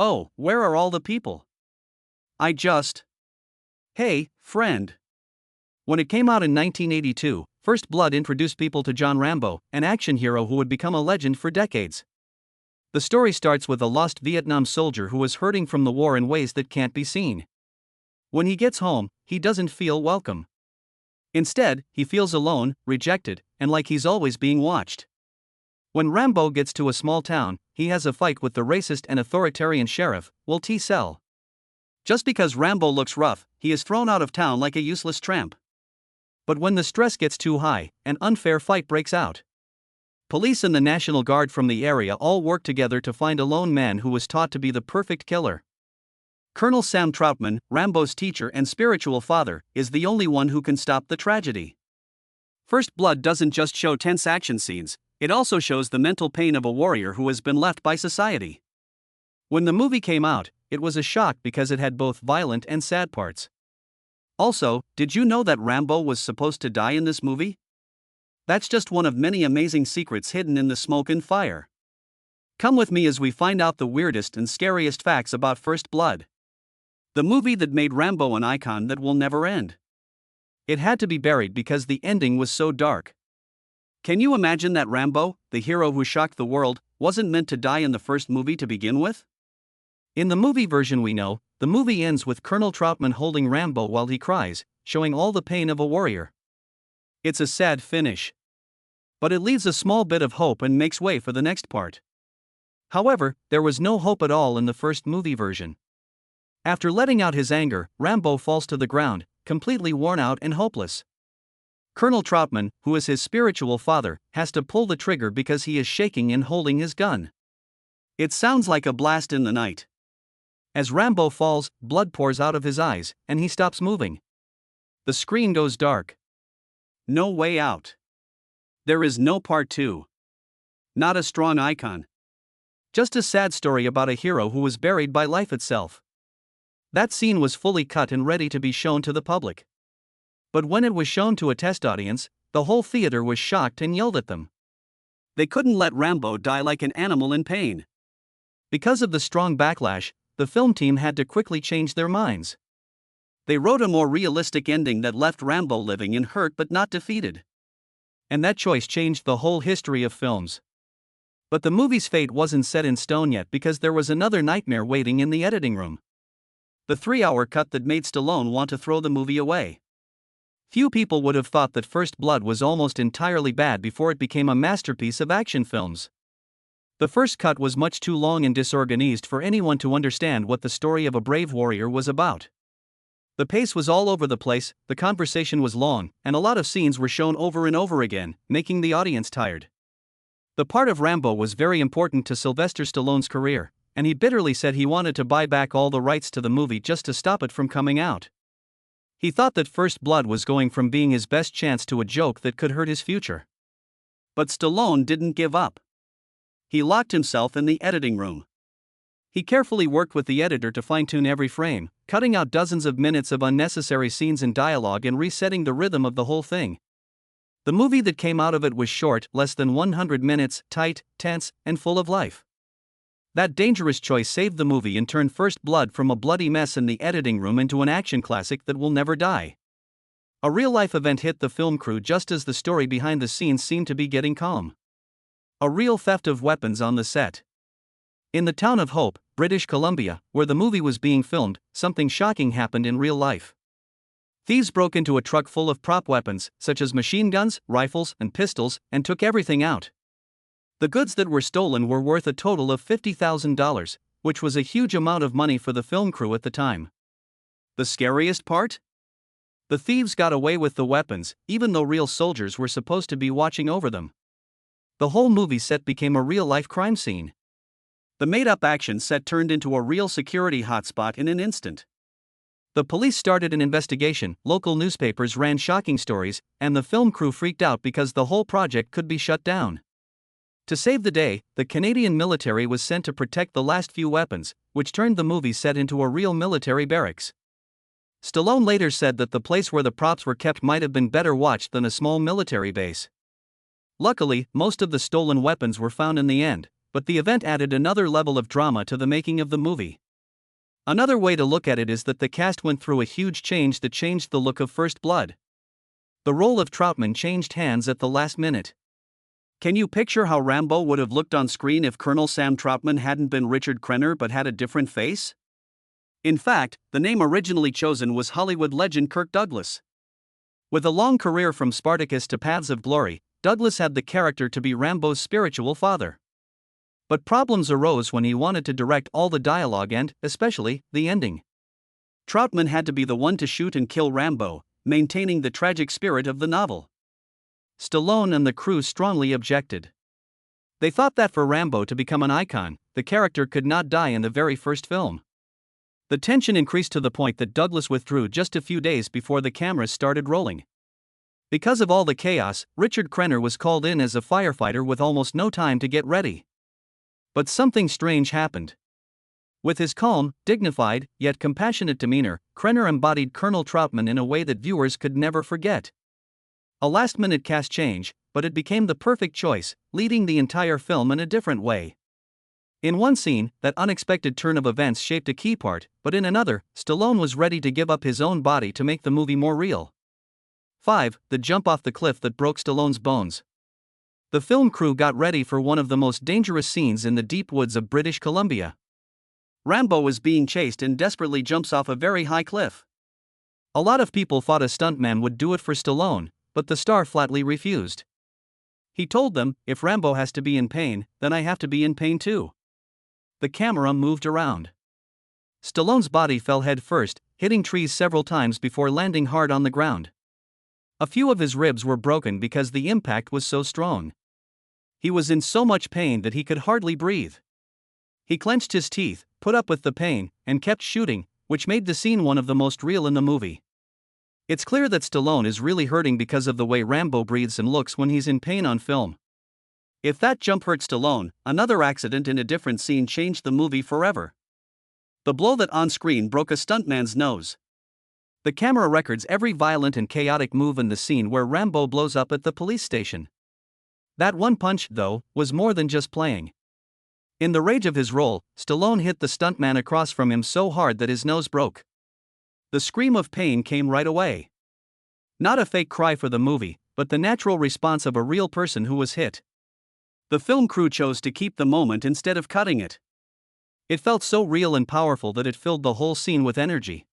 Oh, where are all the people? I just. Hey, friend. When it came out in 1982, First Blood introduced people to John Rambo, an action hero who would become a legend for decades. The story starts with a lost Vietnam soldier who is hurting from the war in ways that can't be seen. When he gets home, he doesn't feel welcome. Instead, he feels alone, rejected, and like he's always being watched. When Rambo gets to a small town, he has a fight with the racist and authoritarian sheriff, Will T. Sell. Just because Rambo looks rough, he is thrown out of town like a useless tramp. But when the stress gets too high, an unfair fight breaks out. Police and the National Guard from the area all work together to find a lone man who was taught to be the perfect killer. Colonel Sam Troutman, Rambo's teacher and spiritual father, is the only one who can stop the tragedy. First Blood doesn't just show tense action scenes, it also shows the mental pain of a warrior who has been left by society. When the movie came out, it was a shock because it had both violent and sad parts. Also, did you know that Rambo was supposed to die in this movie? That's just one of many amazing secrets hidden in the smoke and fire. Come with me as we find out the weirdest and scariest facts about First Blood. The movie that made Rambo an icon that will never end. It had to be buried because the ending was so dark. Can you imagine that Rambo, the hero who shocked the world, wasn't meant to die in the first movie to begin with? In the movie version we know, the movie ends with Colonel Troutman holding Rambo while he cries, showing all the pain of a warrior. It's a sad finish. But it leaves a small bit of hope and makes way for the next part. However, there was no hope at all in the first movie version. After letting out his anger, Rambo falls to the ground, completely worn out and hopeless. Colonel Troutman, who is his spiritual father, has to pull the trigger because he is shaking and holding his gun. It sounds like a blast in the night. As Rambo falls, blood pours out of his eyes, and he stops moving. The screen goes dark. No way out. There is no part 2. Not a strong icon. Just a sad story about a hero who was buried by life itself. That scene was fully cut and ready to be shown to the public. But when it was shown to a test audience, the whole theater was shocked and yelled at them. They couldn't let Rambo die like an animal in pain. Because of the strong backlash, the film team had to quickly change their minds. They wrote a more realistic ending that left Rambo living and hurt but not defeated. And that choice changed the whole history of films. But the movie's fate wasn't set in stone yet because there was another nightmare waiting in the editing room. The 3-hour cut that made Stallone want to throw the movie away. Few people would have thought that First Blood was almost entirely bad before it became a masterpiece of action films. The first cut was much too long and disorganized for anyone to understand what the story of a brave warrior was about. The pace was all over the place, the conversation was long, and a lot of scenes were shown over and over again, making the audience tired. The part of Rambo was very important to Sylvester Stallone's career, and he bitterly said he wanted to buy back all the rights to the movie just to stop it from coming out. He thought that First Blood was going from being his best chance to a joke that could hurt his future. But Stallone didn't give up. He locked himself in the editing room. He carefully worked with the editor to fine-tune every frame, cutting out dozens of minutes of unnecessary scenes and dialogue and resetting the rhythm of the whole thing. The movie that came out of it was short, less than 100 minutes, tight, tense, and full of life. That dangerous choice saved the movie and turned First Blood from a bloody mess in the editing room into an action classic that will never die. A real-life event hit the film crew just as the story behind the scenes seemed to be getting calm. A real theft of weapons on the set. In the town of Hope, British Columbia, where the movie was being filmed, something shocking happened in real life. Thieves broke into a truck full of prop weapons, such as machine guns, rifles, and pistols, and took everything out. The goods that were stolen were worth a total of $50,000, which was a huge amount of money for the film crew at the time. The scariest part? The thieves got away with the weapons, even though real soldiers were supposed to be watching over them. The whole movie set became a real-life crime scene. The made-up action set turned into a real security hotspot in an instant. The police started an investigation, local newspapers ran shocking stories, and the film crew freaked out because the whole project could be shut down. To save the day, the Canadian military was sent to protect the last few weapons, which turned the movie set into a real military barracks. Stallone later said that the place where the props were kept might have been better watched than a small military base. Luckily, most of the stolen weapons were found in the end, but the event added another level of drama to the making of the movie. Another way to look at it is that the cast went through a huge change that changed the look of First Blood. The role of Troutman changed hands at the last minute. Can you picture how Rambo would have looked on screen if Colonel Sam Troutman hadn't been Richard Crenna but had a different face? In fact, the name originally chosen was Hollywood legend Kirk Douglas. With a long career from Spartacus to Paths of Glory, Douglas had the character to be Rambo's spiritual father. But problems arose when he wanted to direct all the dialogue and, especially, the ending. Troutman had to be the one to shoot and kill Rambo, maintaining the tragic spirit of the novel. Stallone and the crew strongly objected. They thought that for Rambo to become an icon, the character could not die in the very first film. The tension increased to the point that Douglas withdrew just a few days before the cameras started rolling. Because of all the chaos, Richard Crenna was called in as a firefighter with almost no time to get ready. But something strange happened. With his calm, dignified, yet compassionate demeanor, Crenna embodied Colonel Troutman in a way that viewers could never forget. A last-minute cast change, but it became the perfect choice, leading the entire film in a different way. In one scene, that unexpected turn of events shaped a key part, but in another, Stallone was ready to give up his own body to make the movie more real. 5. The jump off the cliff that broke Stallone's bones. The film crew got ready for one of the most dangerous scenes in the deep woods of British Columbia. Rambo is being chased and desperately jumps off a very high cliff. A lot of people thought a stuntman would do it for Stallone, but the star flatly refused. He told them, "If Rambo has to be in pain, then I have to be in pain too." The camera moved around. Stallone's body fell head first, hitting trees several times before landing hard on the ground. A few of his ribs were broken because the impact was so strong. He was in so much pain that he could hardly breathe. He clenched his teeth, put up with the pain, and kept shooting, which made the scene one of the most real in the movie. It's clear that Stallone is really hurting because of the way Rambo breathes and looks when he's in pain on film. If that jump hurt Stallone, another accident in a different scene changed the movie forever. The blow that on screen broke a stuntman's nose. The camera records every violent and chaotic move in the scene where Rambo blows up at the police station. That one punch, though, was more than just playing. In the rage of his role, Stallone hit the stuntman across from him so hard that his nose broke. The scream of pain came right away. Not a fake cry for the movie, but the natural response of a real person who was hit. The film crew chose to keep the moment instead of cutting it. It felt so real and powerful that it filled the whole scene with energy.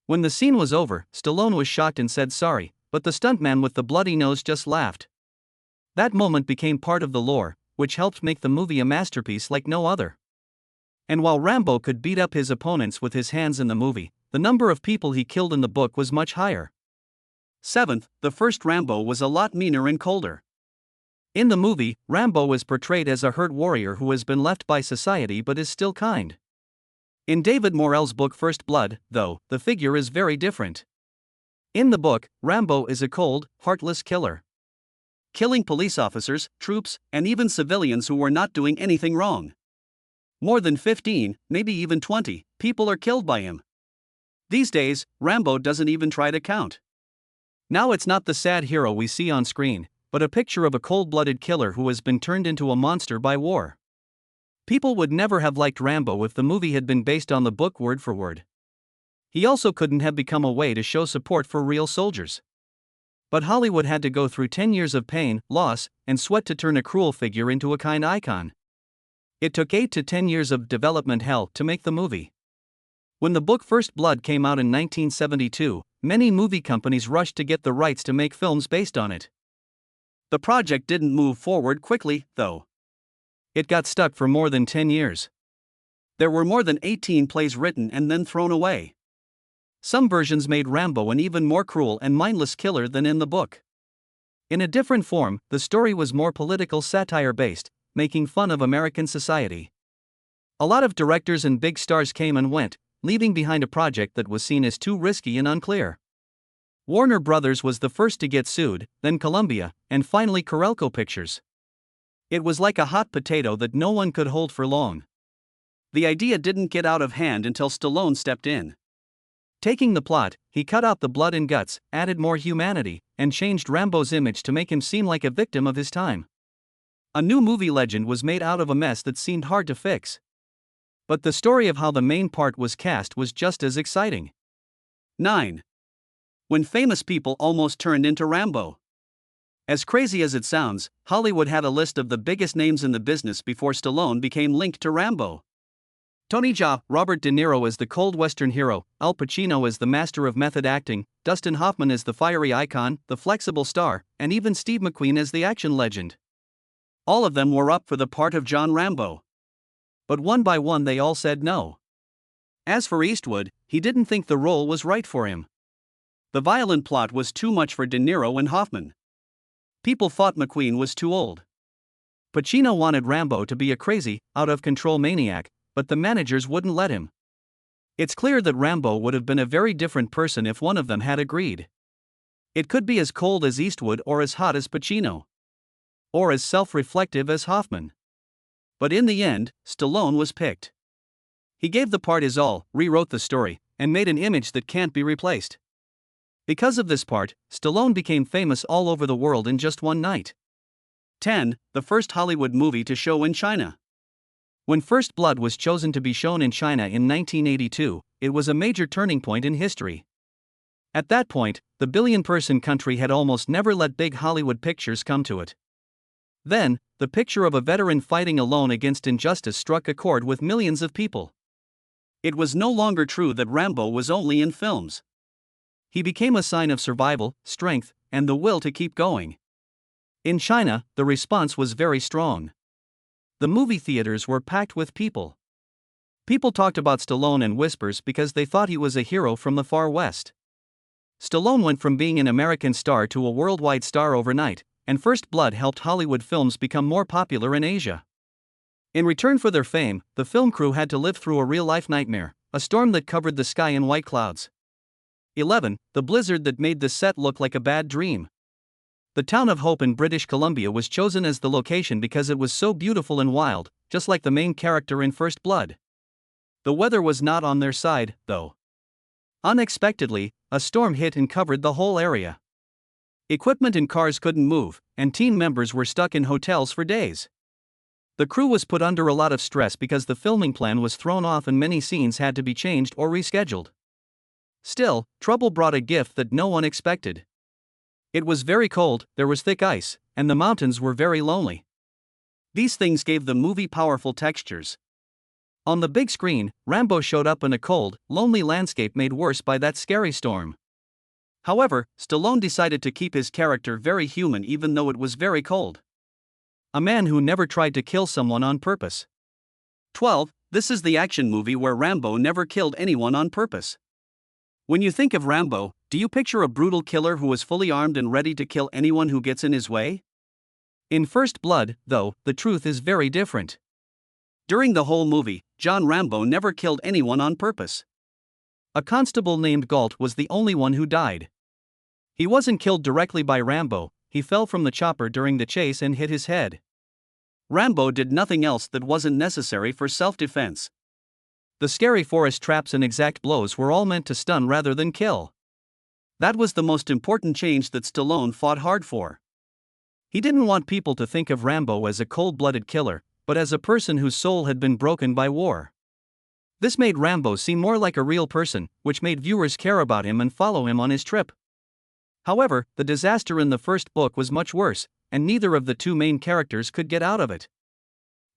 When the scene was over, Stallone was shocked and said sorry, but the stuntman with the bloody nose just laughed. That moment became part of the lore, which helped make the movie a masterpiece like no other. And while Rambo could beat up his opponents with his hands in the movie, the number of people he killed in the book was much higher. 7th, the first Rambo was a lot meaner and colder. In the movie, Rambo is portrayed as a hurt warrior who has been left by society but is still kind. In David Morrell's book First Blood, though, the figure is very different. In the book, Rambo is a cold, heartless killer. Killing police officers, troops, and even civilians who were not doing anything wrong. More than 15, maybe even 20, people are killed by him. These days, Rambo doesn't even try to count. Now it's not the sad hero we see on screen, but a picture of a cold-blooded killer who has been turned into a monster by war. People would never have liked Rambo if the movie had been based on the book word for word. He also couldn't have become a way to show support for real soldiers. But Hollywood had to go through 10 years of pain, loss, and sweat to turn a cruel figure into a kind icon. It took 8 to 10 years of development hell to make the movie. When the book First Blood came out in 1972, many movie companies rushed to get the rights to make films based on it. The project didn't move forward quickly, though. It got stuck for more than 10 years. There were more than 18 plays written and then thrown away. Some versions made Rambo an even more cruel and mindless killer than in the book. In a different form, the story was more political satire-based, making fun of American society. A lot of directors and big stars came and went, leaving behind a project that was seen as too risky and unclear. Warner Brothers was the first to get sued, then Columbia, and finally Carolco Pictures. It was like a hot potato that no one could hold for long. The idea didn't get out of hand until Stallone stepped in. Taking the plot, he cut out the blood and guts, added more humanity, and changed Rambo's image to make him seem like a victim of his time. A new movie legend was made out of a mess that seemed hard to fix. But the story of how the main part was cast was just as exciting. 9. When famous people almost turned into Rambo. As crazy as it sounds, Hollywood had a list of the biggest names in the business before Stallone became linked to Rambo. Tony Jaa, Robert De Niro as the cold Western hero, Al Pacino as the master of method acting, Dustin Hoffman as the fiery icon, the flexible star, and even Steve McQueen as the action legend. All of them were up for the part of John Rambo. But one by one they all said no. As for Eastwood, he didn't think the role was right for him. The violent plot was too much for De Niro and Hoffman. People thought McQueen was too old. Pacino wanted Rambo to be a crazy, out-of-control maniac, but the managers wouldn't let him. It's clear that Rambo would have been a very different person if one of them had agreed. It could be as cold as Eastwood or as hot as Pacino. Or as self-reflective as Hoffman. But in the end, Stallone was picked. He gave the part his all, rewrote the story, and made an image that can't be replaced. Because of this part, Stallone became famous all over the world in just one night. 10. The first Hollywood movie to show in China. When First Blood was chosen to be shown in China in 1982, it was a major turning point in history. At that point, the billion-person country had almost never let big Hollywood pictures come to it. Then, the picture of a veteran fighting alone against injustice struck a chord with millions of people. It was no longer true that Rambo was only in films. He became a sign of survival, strength, and the will to keep going. In China, the response was very strong. The movie theaters were packed with people. People talked about Stallone in whispers because they thought he was a hero from the far west. Stallone went from being an American star to a worldwide star overnight, and First Blood helped Hollywood films become more popular in Asia. In return for their fame, the film crew had to live through a real-life nightmare, a storm that covered the sky in white clouds. 11. The blizzard that made the set look like a bad dream. The town of Hope in British Columbia was chosen as the location because it was so beautiful and wild, just like the main character in First Blood. The weather was not on their side, though. Unexpectedly, a storm hit and covered the whole area. Equipment and cars couldn't move, and team members were stuck in hotels for days. The crew was put under a lot of stress because the filming plan was thrown off and many scenes had to be changed or rescheduled. Still, trouble brought a gift that no one expected. It was very cold, there was thick ice, and the mountains were very lonely. These things gave the movie powerful textures. On the big screen, Rambo showed up in a cold, lonely landscape made worse by that scary storm. However, Stallone decided to keep his character very human even though it was very cold. A man who never tried to kill someone on purpose. 12. This is the action movie where Rambo never killed anyone on purpose. When you think of Rambo, do you picture a brutal killer who is fully armed and ready to kill anyone who gets in his way? In First Blood, though, the truth is very different. During the whole movie, John Rambo never killed anyone on purpose. A constable named Galt was the only one who died. He wasn't killed directly by Rambo, he fell from the chopper during the chase and hit his head. Rambo did nothing else that wasn't necessary for self-defense. The scary forest traps and exact blows were all meant to stun rather than kill. That was the most important change that Stallone fought hard for. He didn't want people to think of Rambo as a cold-blooded killer, but as a person whose soul had been broken by war. This made Rambo seem more like a real person, which made viewers care about him and follow him on his trip. However, the disaster in the first book was much worse, and neither of the two main characters could get out of it.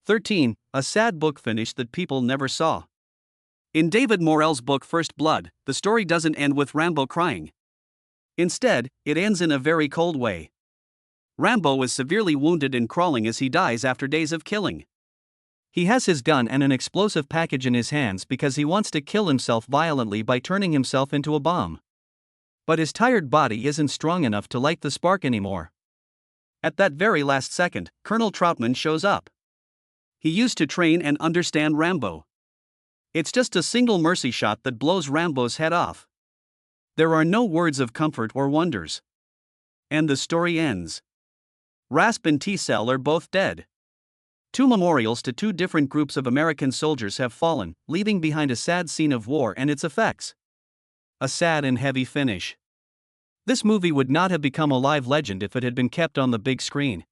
13. A sad book finish that people never saw. In David Morrell's book First Blood, the story doesn't end with Rambo crying. Instead, it ends in a very cold way. Rambo is severely wounded and crawling as he dies after days of killing. He has his gun and an explosive package in his hands because he wants to kill himself violently by turning himself into a bomb. But his tired body isn't strong enough to light the spark anymore. At that very last second, Colonel Troutman shows up. He used to train and understand Rambo. It's just a single mercy shot that blows Rambo's head off. There are no words of comfort or wonders. And the story ends. Rasp and T-Cell are both dead. Two memorials to two different groups of American soldiers have fallen, leaving behind a sad scene of war and its effects. A sad and heavy finish. This movie would not have become a live legend if it had been kept on the big screen.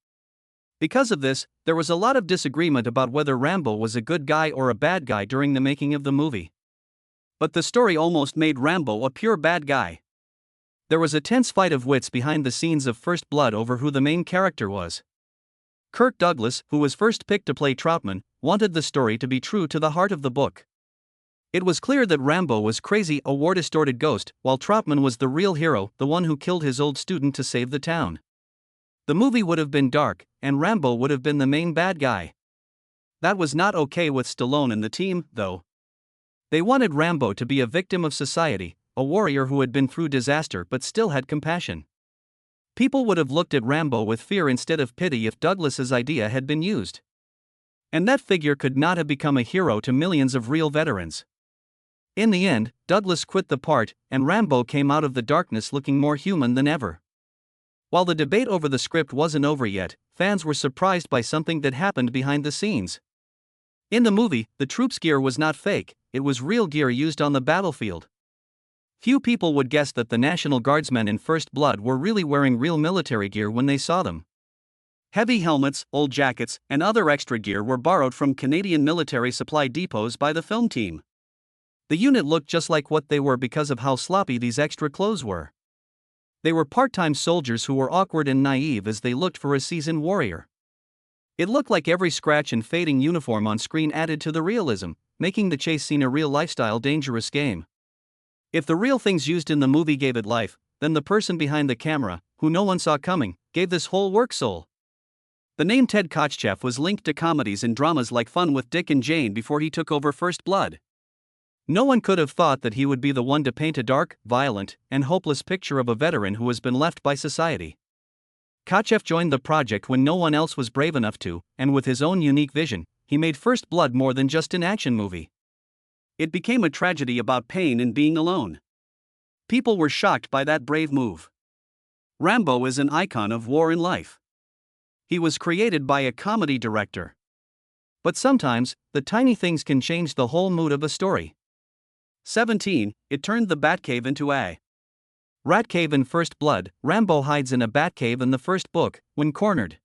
Because of this, there was a lot of disagreement about whether Rambo was a good guy or a bad guy during the making of the movie. But the story almost made Rambo a pure bad guy. There was a tense fight of wits behind the scenes of First Blood over who the main character was. Kirk Douglas, who was first picked to play Troutman, wanted the story to be true to the heart of the book. It was clear that Rambo was crazy, a war-distorted ghost, while Troutman was the real hero, the one who killed his old student to save the town. The movie would have been dark, and Rambo would have been the main bad guy. That was not okay with Stallone and the team, though. They wanted Rambo to be a victim of society, a warrior who had been through disaster but still had compassion. People would have looked at Rambo with fear instead of pity if Douglas's idea had been used. And that figure could not have become a hero to millions of real veterans. In the end, Douglas quit the part, and Rambo came out of the darkness looking more human than ever. While the debate over the script wasn't over yet, fans were surprised by something that happened behind the scenes. In the movie, the troops' gear was not fake, it was real gear used on the battlefield. Few people would guess that the National Guardsmen in First Blood were really wearing real military gear when they saw them. Heavy helmets, old jackets, and other extra gear were borrowed from Canadian military supply depots by the film team. The unit looked just like what they were because of how sloppy these extra clothes were. They were part-time soldiers who were awkward and naive as they looked for a seasoned warrior. It looked like every scratch and fading uniform on screen added to the realism, making the chase scene a real lifestyle dangerous game. If the real things used in the movie gave it life, then the person behind the camera, who no one saw coming, gave this whole work soul. The name Ted Kotcheff was linked to comedies and dramas like Fun with Dick and Jane before he took over First Blood. No one could have thought that he would be the one to paint a dark, violent, and hopeless picture of a veteran who has been left by society. Kotcheff joined the project when no one else was brave enough to, and with his own unique vision, he made First Blood more than just an action movie. It became a tragedy about pain and being alone. People were shocked by that brave move. Rambo is an icon of war and life. He was created by a comedy director. But sometimes, the tiny things can change the whole mood of a story. 17. It turned the Batcave into a rat cave in First Blood. Rambo hides in a Batcave in the first book, when cornered.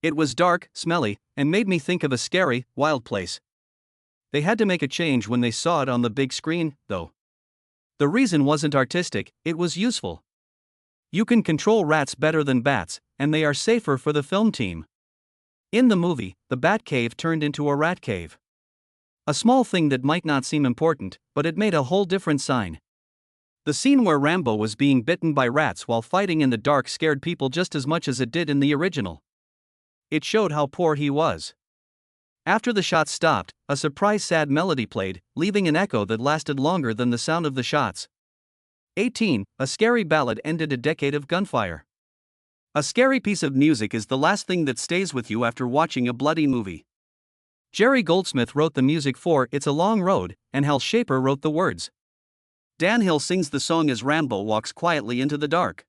It was dark, smelly, and made me think of a scary, wild place. They had to make a change when they saw it on the big screen, though. The reason wasn't artistic, it was useful. You can control rats better than bats, and they are safer for the film team. In the movie, the Batcave turned into a rat cave. A small thing that might not seem important, but it made a whole different sign. The scene where Rambo was being bitten by rats while fighting in the dark scared people just as much as it did in the original. It showed how poor he was. After the shots stopped, a surprise sad melody played, leaving an echo that lasted longer than the sound of the shots. 18. A scary ballad ended a decade of gunfire. A scary piece of music is the last thing that stays with you after watching a bloody movie. Jerry Goldsmith wrote the music for It's a Long Road, and Hal Shaper wrote the words. Dan Hill sings the song as Rambo walks quietly into the dark.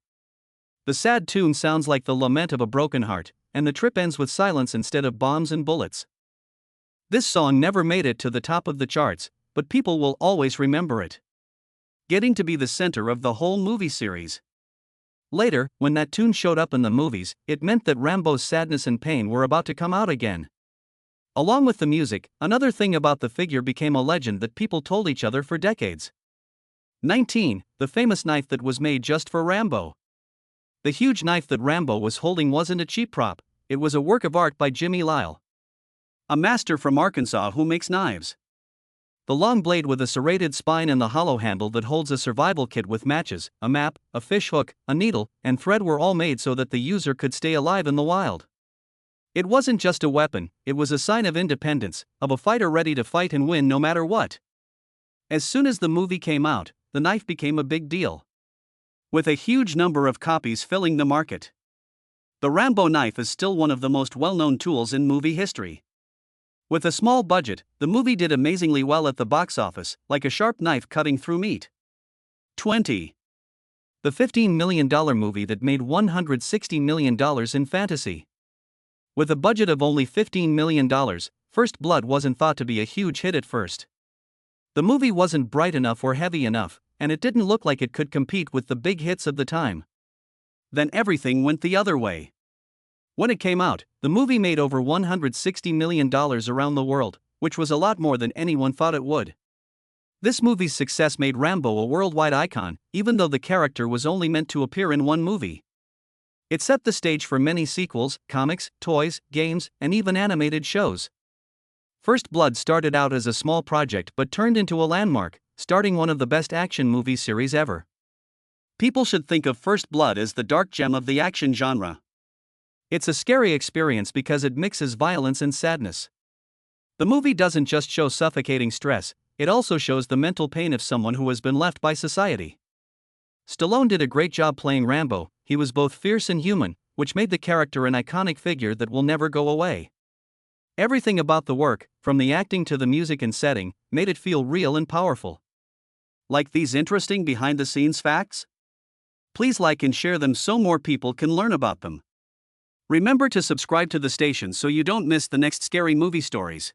The sad tune sounds like the lament of a broken heart, and the trip ends with silence instead of bombs and bullets. This song never made it to the top of the charts, but people will always remember it. Getting to be the center of the whole movie series. Later, when that tune showed up in the movies, it meant that Rambo's sadness and pain were about to come out again. Along with the music, another thing about the figure became a legend that people told each other for decades. 19. The famous knife that was made just for Rambo. The huge knife that Rambo was holding wasn't a cheap prop, it was a work of art by Jimmy Lyle, a master from Arkansas who makes knives. The long blade with a serrated spine and the hollow handle that holds a survival kit with matches, a map, a fish hook, a needle, and thread were all made so that the user could stay alive in the wild. It wasn't just a weapon, it was a sign of independence, of a fighter ready to fight and win no matter what. As soon as the movie came out, the knife became a big deal, with a huge number of copies filling the market. The Rambo knife is still one of the most well-known tools in movie history. With a small budget, the movie did amazingly well at the box office, like a sharp knife cutting through meat. 20. The $15 million movie that made $160 million in fantasy. With a budget of only $15 million, First Blood wasn't thought to be a huge hit at first. The movie wasn't bright enough or heavy enough, and it didn't look like it could compete with the big hits of the time. Then everything went the other way. When it came out, the movie made over $160 million around the world, which was a lot more than anyone thought it would. This movie's success made Rambo a worldwide icon, even though the character was only meant to appear in one movie. It set the stage for many sequels, comics, toys, games, and even animated shows. First Blood started out as a small project but turned into a landmark, starting one of the best action movie series ever. People should think of First Blood as the dark gem of the action genre. It's a scary experience because it mixes violence and sadness. The movie doesn't just show suffocating stress, it also shows the mental pain of someone who has been left by society. Stallone did a great job playing Rambo. He was both fierce and human, which made the character an iconic figure that will never go away. Everything about the work, from the acting to the music and setting, made it feel real and powerful. Like these interesting behind-the-scenes facts? Please like and share them so more people can learn about them. Remember to subscribe to the station so you don't miss the next scary movie stories.